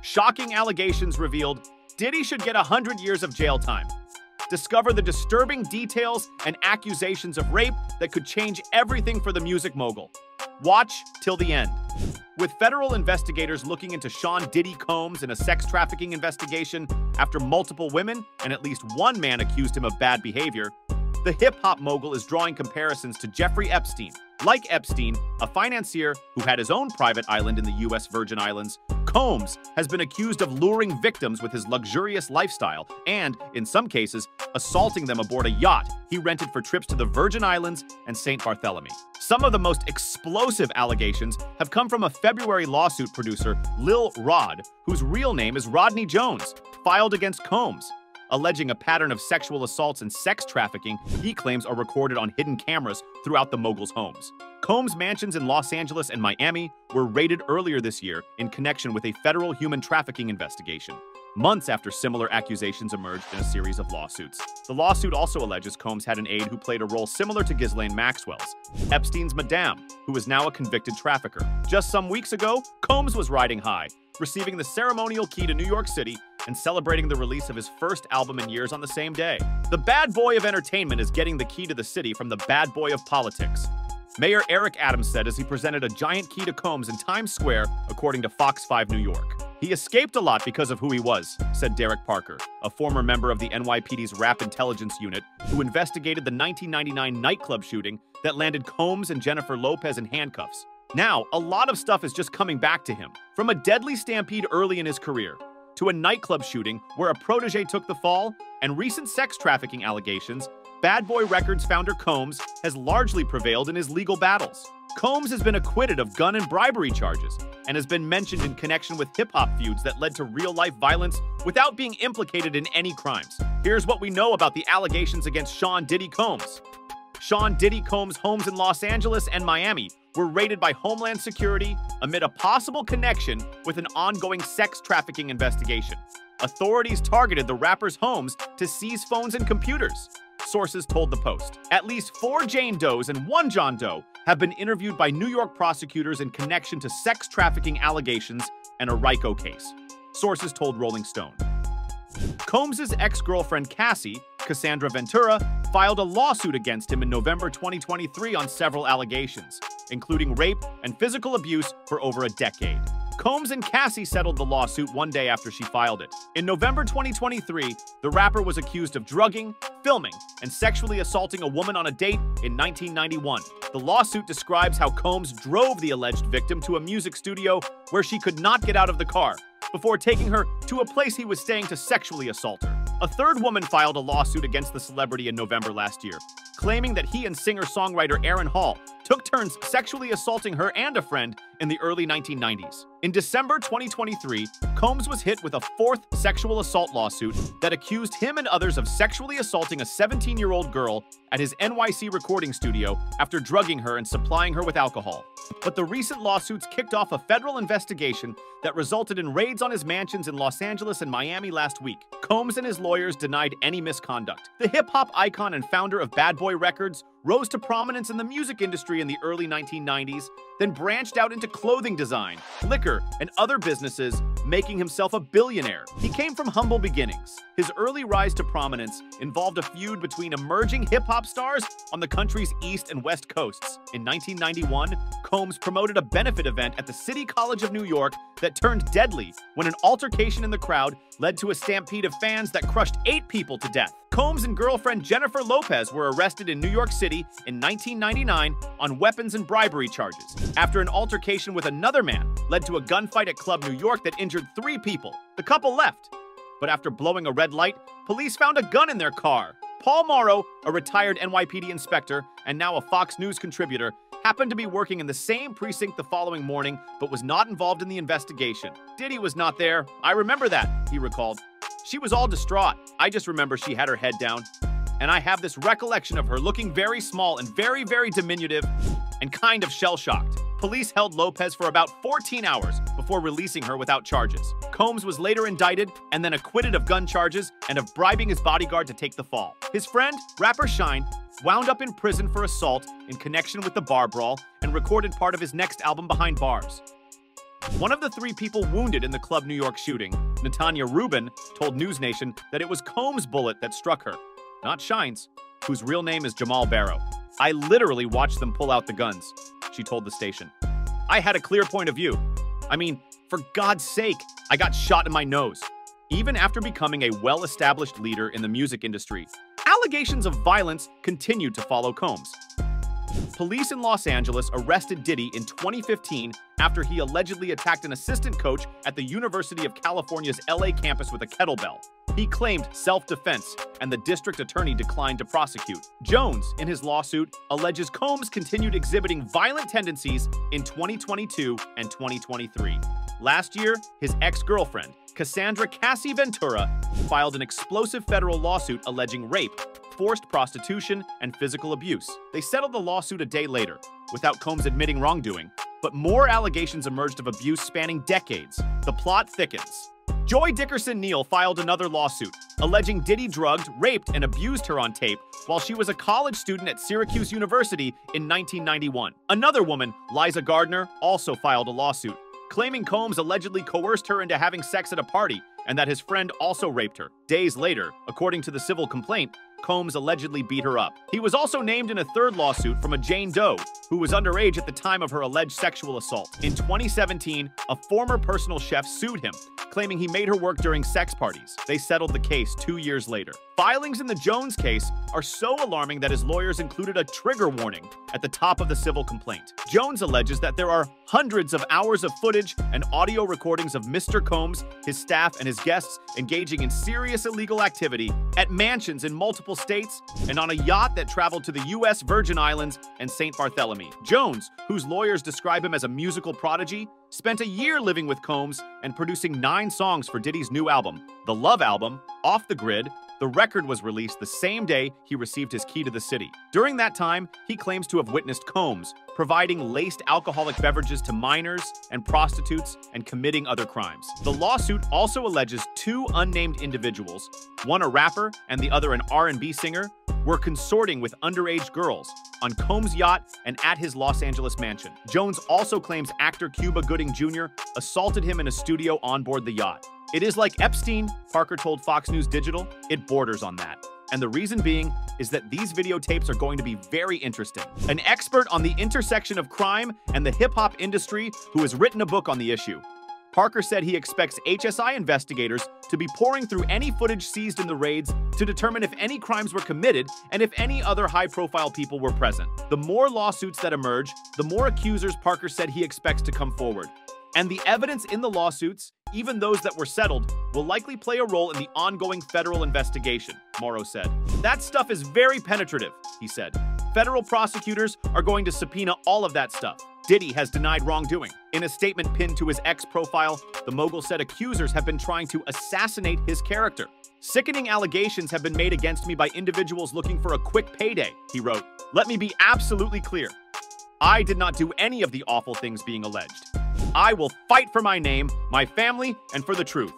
Shocking allegations revealed Diddy should get 100 years of jail time. Discover the disturbing details and accusations of rape that could change everything for the music mogul. Watch till the end. With federal investigators looking into Sean Diddy Combs in a sex trafficking investigation after multiple women and at least one man accused him of bad behavior, the hip-hop mogul is drawing comparisons to Jeffrey Epstein. Like Epstein, a financier who had his own private island in the U.S. Virgin Islands, Combs has been accused of luring victims with his luxurious lifestyle and, in some cases, assaulting them aboard a yacht he rented for trips to the Virgin Islands and St. Bartholomew. Some of the most explosive allegations have come from a February lawsuit producer, Lil Rod, whose real name is Rodney Jones, filed against Combs, alleging a pattern of sexual assaults and sex trafficking he claims are recorded on hidden cameras throughout the mogul's homes. Combs' mansions in Los Angeles and Miami were raided earlier this year in connection with a federal human trafficking investigation, months after similar accusations emerged in a series of lawsuits. The lawsuit also alleges Combs had an aide who played a role similar to Ghislaine Maxwell's, Epstein's madame, who is now a convicted trafficker. Just some weeks ago, Combs was riding high, receiving the ceremonial key to New York City and celebrating the release of his first album in years on the same day. The bad boy of entertainment is getting the key to the city from the bad boy of politics. Mayor Eric Adams said as he presented a giant key to Combs in Times Square, according to Fox 5 New York. He escaped a lot because of who he was, said Derek Parker, a former member of the NYPD's Rap Intelligence Unit, who investigated the 1999 nightclub shooting that landed Combs and Jennifer Lopez in handcuffs. Now, a lot of stuff is just coming back to him. From a deadly stampede early in his career, to a nightclub shooting where a protege took the fall, and recent sex trafficking allegations, Bad Boy Records founder Combs has largely prevailed in his legal battles. Combs has been acquitted of gun and bribery charges and has been mentioned in connection with hip-hop feuds that led to real-life violence without being implicated in any crimes. Here's what we know about the allegations against Sean Diddy Combs. Sean Diddy Combs' homes in Los Angeles and Miami were raided by Homeland Security amid a possible connection with an ongoing sex trafficking investigation. Authorities targeted the rapper's homes to seize phones and computers, sources told the Post. At least 4 Jane Does and 1 John Doe have been interviewed by New York prosecutors in connection to sex trafficking allegations and a RICO case, sources told Rolling Stone. Combs' ex-girlfriend Cassie, Cassandra Ventura, filed a lawsuit against him in November 2023 on several allegations, including rape and physical abuse for over a decade. Combs and Cassie settled the lawsuit one day after she filed it. In November 2023, the rapper was accused of drugging, filming, and sexually assaulting a woman on a date in 1991. The lawsuit describes how Combs drove the alleged victim to a music studio where she could not get out of the car, before taking her to a place he was staying to sexually assault her. A third woman filed a lawsuit against the celebrity in November last year, claiming that he and singer-songwriter Aaron Hall took turns sexually assaulting her and a friend in the early 1990s. In December 2023, Combs was hit with a 4th sexual assault lawsuit that accused him and others of sexually assaulting a 17-year-old girl at his NYC recording studio after drugging her and supplying her with alcohol. But the recent lawsuits kicked off a federal investigation that resulted in raids on his mansions in Los Angeles and Miami last week. Combs and his lawyers denied any misconduct. The hip-hop icon and founder of Bad Boy Records rose to prominence in the music industry in the early 1990s, then branched out into clothing design, liquor, and other businesses, making himself a billionaire. He came from humble beginnings. His early rise to prominence involved a feud between emerging hip-hop stars on the country's East and West Coasts. In 1991, Combs promoted a benefit event at the City College of New York that turned deadly when an altercation in the crowd led to a stampede of fans that crushed 8 people to death. Combs and girlfriend Jennifer Lopez were arrested in New York City in 1999 on weapons and bribery charges, after an altercation with another man led to a gunfight at Club New York that injured 3 people. The couple left, but after blowing a red light, police found a gun in their car. Paul Morrow, a retired NYPD inspector and now a Fox News contributor, happened to be working in the same precinct the following morning, but was not involved in the investigation. Diddy was not there. I remember that, he recalled. She was all distraught. I just remember she had her head down. And I have this recollection of her looking very small and very, very diminutive and kind of shell-shocked. Police held Lopez for about 14 hours before releasing her without charges. Combs was later indicted and then acquitted of gun charges and of bribing his bodyguard to take the fall. His friend, rapper Shine, wound up in prison for assault in connection with the bar brawl and recorded part of his next album Behind Bars. One of the three people wounded in the Club New York shooting, Natanya Rubin, told News Nation that it was Combs' bullet that struck her, not Shine's, whose real name is Jamal Barrow. "I literally watched them pull out the guns," she told the station. "I had a clear point of view. I mean, for God's sake, I got shot in my nose." Even after becoming a well-established leader in the music industry, allegations of violence continued to follow Combs. Police in Los Angeles arrested Diddy in 2015 after he allegedly attacked an assistant coach at the University of California's LA campus with a kettlebell. He claimed self-defense, and the district attorney declined to prosecute. Jones, in his lawsuit, alleges Combs continued exhibiting violent tendencies in 2022 and 2023. Last year, his ex-girlfriend, Cassandra Cassie Ventura, filed an explosive federal lawsuit alleging rape, forced prostitution, and physical abuse. They settled the lawsuit a day later, without Combs admitting wrongdoing, but more allegations emerged of abuse spanning decades. The plot thickens. Joy Dickerson-Neal filed another lawsuit, alleging Diddy drugged, raped, and abused her on tape while she was a college student at Syracuse University in 1991. Another woman, Liza Gardner, also filed a lawsuit, claiming Combs allegedly coerced her into having sex at a party and that his friend also raped her. Days later, according to the civil complaint, Combs allegedly beat her up. He was also named in a third lawsuit from a Jane Doe, who was underage at the time of her alleged sexual assault. In 2017, a former personal chef sued him, claiming he made her work during sex parties. They settled the case 2 years later. Filings in the Jones case are so alarming that his lawyers included a trigger warning at the top of the civil complaint. Jones alleges that there are hundreds of hours of footage and audio recordings of Mr. Combs, his staff, and his guests engaging in serious illegal activity at mansions in multiple states and on a yacht that traveled to the U.S. Virgin Islands and St. Bartholomew. Jones, whose lawyers describe him as a musical prodigy, spent a year living with Combs and producing 9 songs for Diddy's new album, The Love Album, Off the Grid. The record was released the same day he received his key to the city. During that time, he claims to have witnessed Combs providing laced alcoholic beverages to minors and prostitutes and committing other crimes. The lawsuit also alleges 2 unnamed individuals, one a rapper and the other an R&B singer, were consorting with underage girls on Combs' yacht and at his Los Angeles mansion. Jones also claims actor Cuba Gooding Jr. assaulted him in a studio on board the yacht. "It is like Epstein," Parker told Fox News Digital. "It borders on that. And the reason being is that these videotapes are going to be very interesting." An expert on the intersection of crime and the hip-hop industry who has written a book on the issue. Parker said he expects HSI investigators to be poring through any footage seized in the raids to determine if any crimes were committed and if any other high-profile people were present. The more lawsuits that emerge, the more accusers Parker said he expects to come forward. And the evidence in the lawsuits, even those that were settled, will likely play a role in the ongoing federal investigation, Morrow said. "That stuff is very penetrative," he said. "Federal prosecutors are going to subpoena all of that stuff." Diddy has denied wrongdoing. In a statement pinned to his X profile, the mogul said accusers have been trying to assassinate his character. "Sickening allegations have been made against me by individuals looking for a quick payday," he wrote. "Let me be absolutely clear. I did not do any of the awful things being alleged. I will fight for my name, my family, and for the truth."